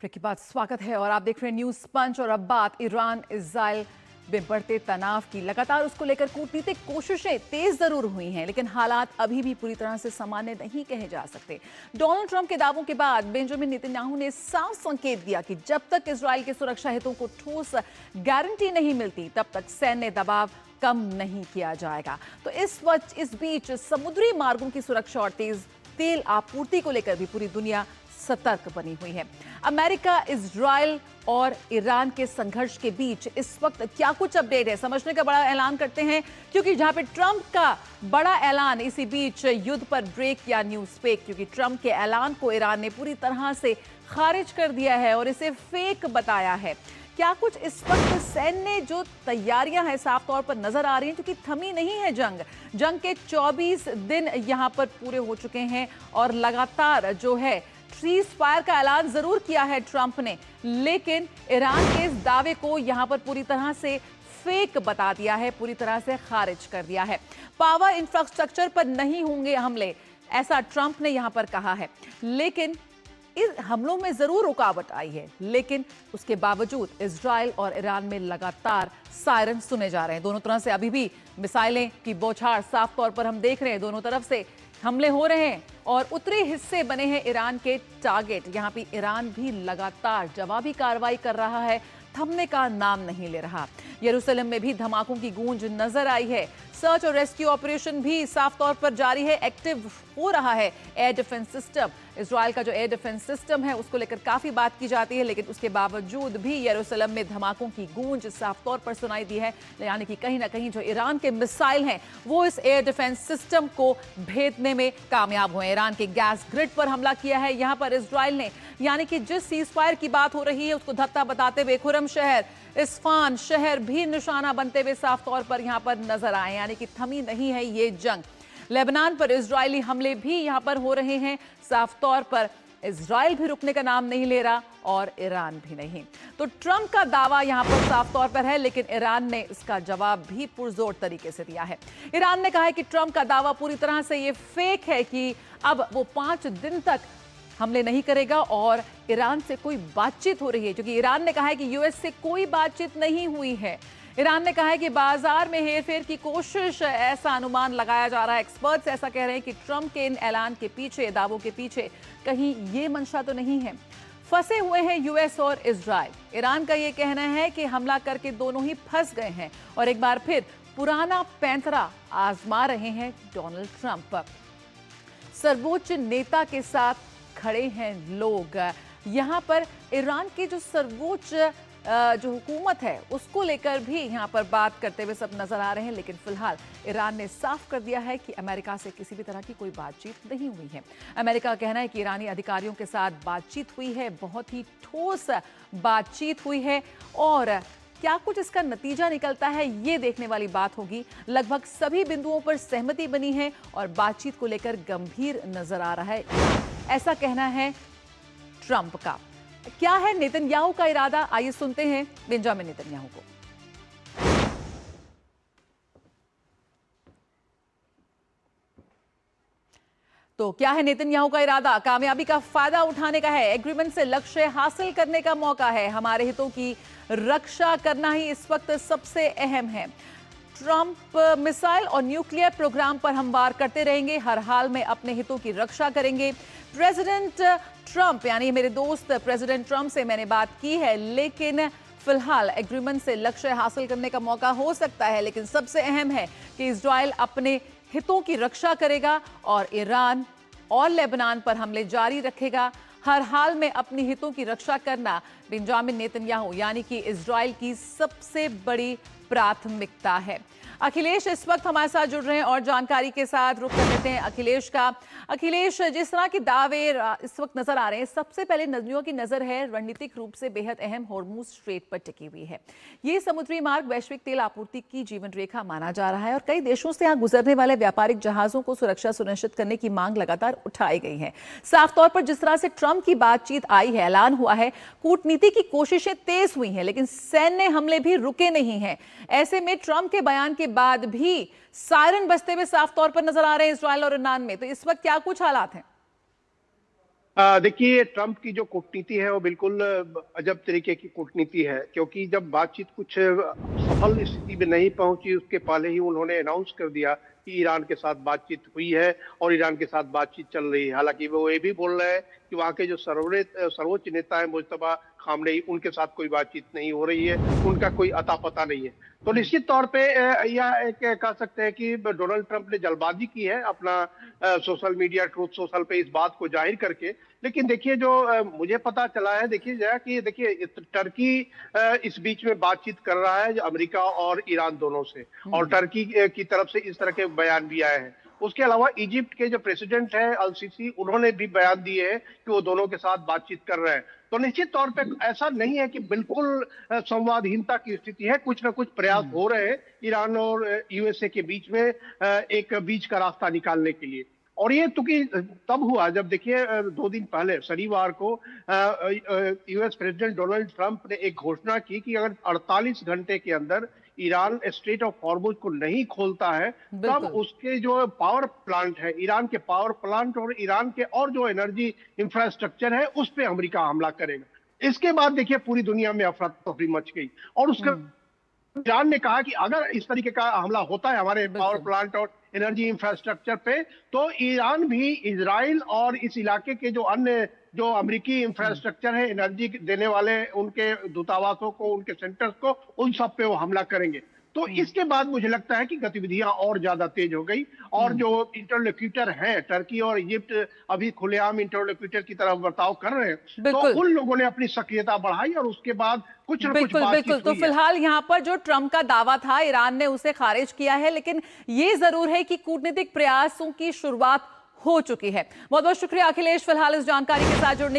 Break के बाद स्वागत है और आप देख रहे हैं न्यूज पंच। और अब बात ईरान इजराइल में बढ़ते तनाव की। लगातार उसको लेकर कूटनीतिक कोशिशें तेज जरूर हुई हैं, लेकिन हालात अभी भी पूरी तरह से सामान्य नहीं कहे जा सकते। डोनाल्ड ट्रंप के दावों के बाद बेंजामिन नेतन्याहू ने साफ संकेत दिया कि जब तक इजराइल के सुरक्षा हितों को ठोस गारंटी नहीं मिलती, तब तक सैन्य दबाव कम नहीं किया जाएगा। तो इस बीच समुद्री मार्गों की सुरक्षा और तेज तेल आपूर्ति को लेकर भी पूरी दुनिया सतर्क बनी हुई है। अमेरिका, इजराइल और ईरान के संघर्ष के बीच इस वक्त क्या कुछ अपडेट है, समझने का बड़ा ऐलान करते हैं, क्योंकि जहां पे ट्रंप का बड़ा ऐलान, इसी बीच युद्ध पर ब्रेक या न्यूज फेक, क्योंकि ट्रंप के ऐलान को ईरान ने पूरी तरह से खारिज कर दिया है और इसे फेक बताया है। क्या कुछ इस वक्त सैन्य जो तैयारियां हैं साफ तौर पर नजर आ रही हैं, क्योंकि थमी नहीं है जंग के 24 दिन यहां पर पूरे हो चुके हैं और लगातार जो है सीज फायर का ऐलान जरूर किया है ट्रंप ने, लेकिन ईरान के इस दावे को यहां पर पूरी तरह से फेक बता दिया है, पूरी तरह से खारिज कर दिया है। पावर इंफ्रास्ट्रक्चर पर नहीं होंगे हमले, ऐसा ट्रंप ने यहां पर कहा है, लेकिन इन हमलों में जरूर रुकावट आई है। लेकिन उसके बावजूद इजराइल और ईरान में लगातार सायरन सुने जा रहे हैं। दोनों तरफ से अभी भी मिसाइलें की बौछार साफ तौर पर हम देख रहे हैं। दोनों तरफ से हमले हो रहे हैं और उत्तरी हिस्से बने हैं ईरान के टारगेट। यहां भी ईरान भी लगातार जवाबी कार्रवाई कर रहा है, थमने का नाम नहीं ले रहा। यरूशलेम में भी धमाकों की गूंज नजर आई है। सर्च और रेस्क्यू ऑपरेशन भी साफ तौर पर जारी है, एक्टिव हो रहा है एयर डिफेंस सिस्टम। इजराइल का जो एयर डिफेंस सिस्टम है उसको लेकर काफी बात की जाती है, लेकिन उसके बावजूद भी यरूशलेम में धमाकों की गूंज साफ तौर पर सुनाई दी है। यानी कि कहीं ना कहीं जो ईरान के मिसाइल हैं वो इस एयर डिफेंस सिस्टम को भेदने में कामयाब हुए। ईरान के गैस ग्रिड पर हमला किया है यहां पर इजराइल ने, यानी कि जिस सीज फायर की बात हो रही है उसको धत्ता बताते हुए खुरम शहर, इस्फान शहर भी निशाना बनते हुए साफ तौर पर यहां पर नजर आए। यानी कि थमी नहीं है ये जंग। लेबनान पर इजरायली हमले भी यहां पर हो रहे हैं। साफ तौर पर इजराइल भी रुकने का नाम नहीं ले रहा और ईरान भी नहीं। तो ट्रंप का दावा यहां पर साफ तौर पर है, लेकिन ईरान ने इसका जवाब भी पुरजोर तरीके से दिया है। ईरान ने कहा है कि ट्रंप का दावा पूरी तरह से ये फेक है कि अब वो 5 दिन तक हमले नहीं करेगा और ईरान से कोई बातचीत हो रही है, क्योंकि ईरान ने कहा है कि यूएस से कोई बातचीत नहीं हुई है। ईरान ने कहा है कि बाजार में हेरफेर की कोशिश, ऐसा अनुमान लगाया जा रहा है। एक्सपर्ट्स ऐसा कह रहे हैं कि ट्रंप के इन ऐलान के पीछे, दावों के पीछे कहीं ये मंशा तो नहीं है। फंसे हुए हैं यूएस और इजराइल। ईरान का ये कहना है कि हमला करके दोनों ही फंस गए हैं और एक बार फिर पुराना पैंतरा आजमा रहे हैं डोनाल्ड ट्रंप। सर्वोच्च नेता के साथ खड़े हैं लोग। यहां पर ईरान की जो सर्वोच्च जो हुकूमत है उसको लेकर भी यहां पर बात करते हुए सब नजर आ रहे हैं, लेकिन फिलहाल ईरान ने साफ कर दिया है कि अमेरिका से किसी भी तरह की कोई बातचीत नहीं हुई है। अमेरिका का कहना है कि ईरानी अधिकारियों के साथ बातचीत हुई है, बहुत ही ठोस बातचीत हुई है और क्या कुछ इसका नतीजा निकलता है ये देखने वाली बात होगी। लगभग सभी बिंदुओं पर सहमति बनी है और बातचीत को लेकर गंभीर नजर आ रहा है, ऐसा कहना है ट्रंप का। क्या है नेतन्याहू का इरादा, आइए सुनते हैं बेंजामिन नेतन्याहू को। तो क्या है नेतन्याहू का इरादा? कामयाबी का फायदा उठाने का है, एग्रीमेंट से लक्ष्य हासिल करने का मौका है। हमारे हितों की रक्षा करना ही इस वक्त सबसे अहम है। ट्रंप मिसाइल और न्यूक्लियर प्रोग्राम पर हम वार करते रहेंगे, हर हाल में अपने हितों की रक्षा करेंगे। प्रेसिडेंट ट्रंप, यानी मेरे दोस्त प्रेसिडेंट ट्रंप से मैंने बात की है, लेकिन फिलहाल एग्रीमेंट से लक्ष्य हासिल करने का मौका हो सकता है, लेकिन सबसे अहम है कि इजराइल अपने हितों की रक्षा करेगा और ईरान और लेबनान पर हमले जारी रखेगा। हर हाल में अपनी हितों की रक्षा करना बेंजामिन नेतन्याहू यानी कि इजराइल की सबसे बड़ी प्राथमिकता है। अखिलेश इस वक्त हमारे साथ जुड़ रहे हैं और जानकारी के साथ रुख कर लेते हैं अखिलेश का। अखिलेश, जिस तरह के दावे इस वक्त नजर आ रहे हैं, सबसे पहले नजरियों की नजर है रणनीतिक रूप से बेहद अहम हॉर्मुज स्ट्रेट पर टिकी हुई है। ये समुद्री मार्ग वैश्विक तेल आपूर्ति की जीवन रेखा माना जा रहा है और कई देशों से यहाँ गुजरने वाले व्यापारिक जहाजों को सुरक्षा सुनिश्चित करने की मांग लगातार उठाई गई है। साफ तौर पर जिस तरह से ट्रंप की बातचीत आई है, ऐलान हुआ है, कूटनीति की कोशिशें तेज हुई हैं, लेकिन सैन्य हमले भी रुके नहीं हैं। ऐसे में ट्रंप के बयान के बाद भी सायरन बजते हुए साफ तौर पर नजर आ रहे हैं इजराइल और ईरान में। तो इस वक्त क्या कुछ हालात हैं? देखिए, ट्रंप की जो कूटनीति है वो बिल्कुल अजब तरीके की कूटनीति है, क्योंकि जब बातचीत कुछ सफल स्थिति में नहीं पहुंची उसके पहले ही उन्होंने अनाउंस कर दिया कि ईरान के साथ बातचीत हुई है और ईरान के साथ बातचीत चल रही है। हालांकि वो ये भी बोल रहे हैं कि वहाँ के जो सर्वोच्च नेता है मुज्तबा खामनेई, उनके साथ कोई बातचीत नहीं हो रही है, उनका कोई अता पता नहीं है। तो निश्चित तौर पे यह एक कह सकते हैं कि डोनाल्ड ट्रंप ने जल्दबाजी की है अपना सोशल मीडिया ट्रूथ सोशल पे इस बात को जाहिर करके। लेकिन देखिए, जो मुझे पता चला है, देखिए जरा कि देखिए टर्की इस बीच में बातचीत कर रहा है अमेरिका और ईरान दोनों से, और टर्की की तरफ से इस तरह के बयान भी आए हैं। उसके अलावा इजिप्ट के जो प्रेसिडेंट है अल सीसी, उन्होंने भी बयान दिए हैं कि वो दोनों के साथ बातचीत कर रहे हैं। तो निश्चित तौर पे ऐसा नहीं है कि बिल्कुल संवादहीनता की स्थिति है, कुछ ना कुछ प्रयास हो रहे हैं ईरान और यूएसए के बीच में एक बीच का रास्ता निकालने के लिए। और ये चूंकि तब हुआ जब देखिए 2 दिन पहले शनिवार को यूएस प्रेसिडेंट डोनाल्ड ट्रंप ने एक घोषणा की कि अगर 48 घंटे के अंदर ईरान स्ट्रेट ऑफ हॉर्मुज को नहीं खोलता है, तब उसके जो पावर प्लांट है, ईरान के पावर प्लांट और ईरान के और जो एनर्जी इंफ्रास्ट्रक्चर है, उस पे अमेरिका हमला करेगा। इसके बाद देखिए पूरी दुनिया में अफरा तफरी मच गई, और उसका ईरान ने कहा कि अगर इस तरीके का हमला होता है हमारे पावर प्लांट और एनर्जी इंफ्रास्ट्रक्चर पे, तो ईरान भी इजराइल और इस इलाके के जो अन्य जो अमेरिकी इंफ्रास्ट्रक्चर है, एनर्जी देने वाले उनके दूतावासों को, उनके सेंटर्स को, उन सब पे वो हमला करेंगे। तो इसके बाद मुझे लगता है कि गतिविधियां और ज्यादा तेज हो गई, और जो इंटरलोक्यूटर हैं टर्की और इजिप्ट अभी खुलेआम इंटरलोक्यूटर की तरफ बर्ताव कर रहे हैं, तो उन लोगों ने अपनी सक्रियता बढ़ाई और उसके बाद कुछ न कुछ बातचीत हुई तो फिलहाल यहाँ पर जो ट्रंप का दावा था ईरान ने उसे खारिज किया है, लेकिन ये जरूर है कि कूटनीतिक प्रयासों की शुरुआत हो चुकी है। बहुत बहुत शुक्रिया अखिलेश फिलहाल इस जानकारी के साथ जुड़ने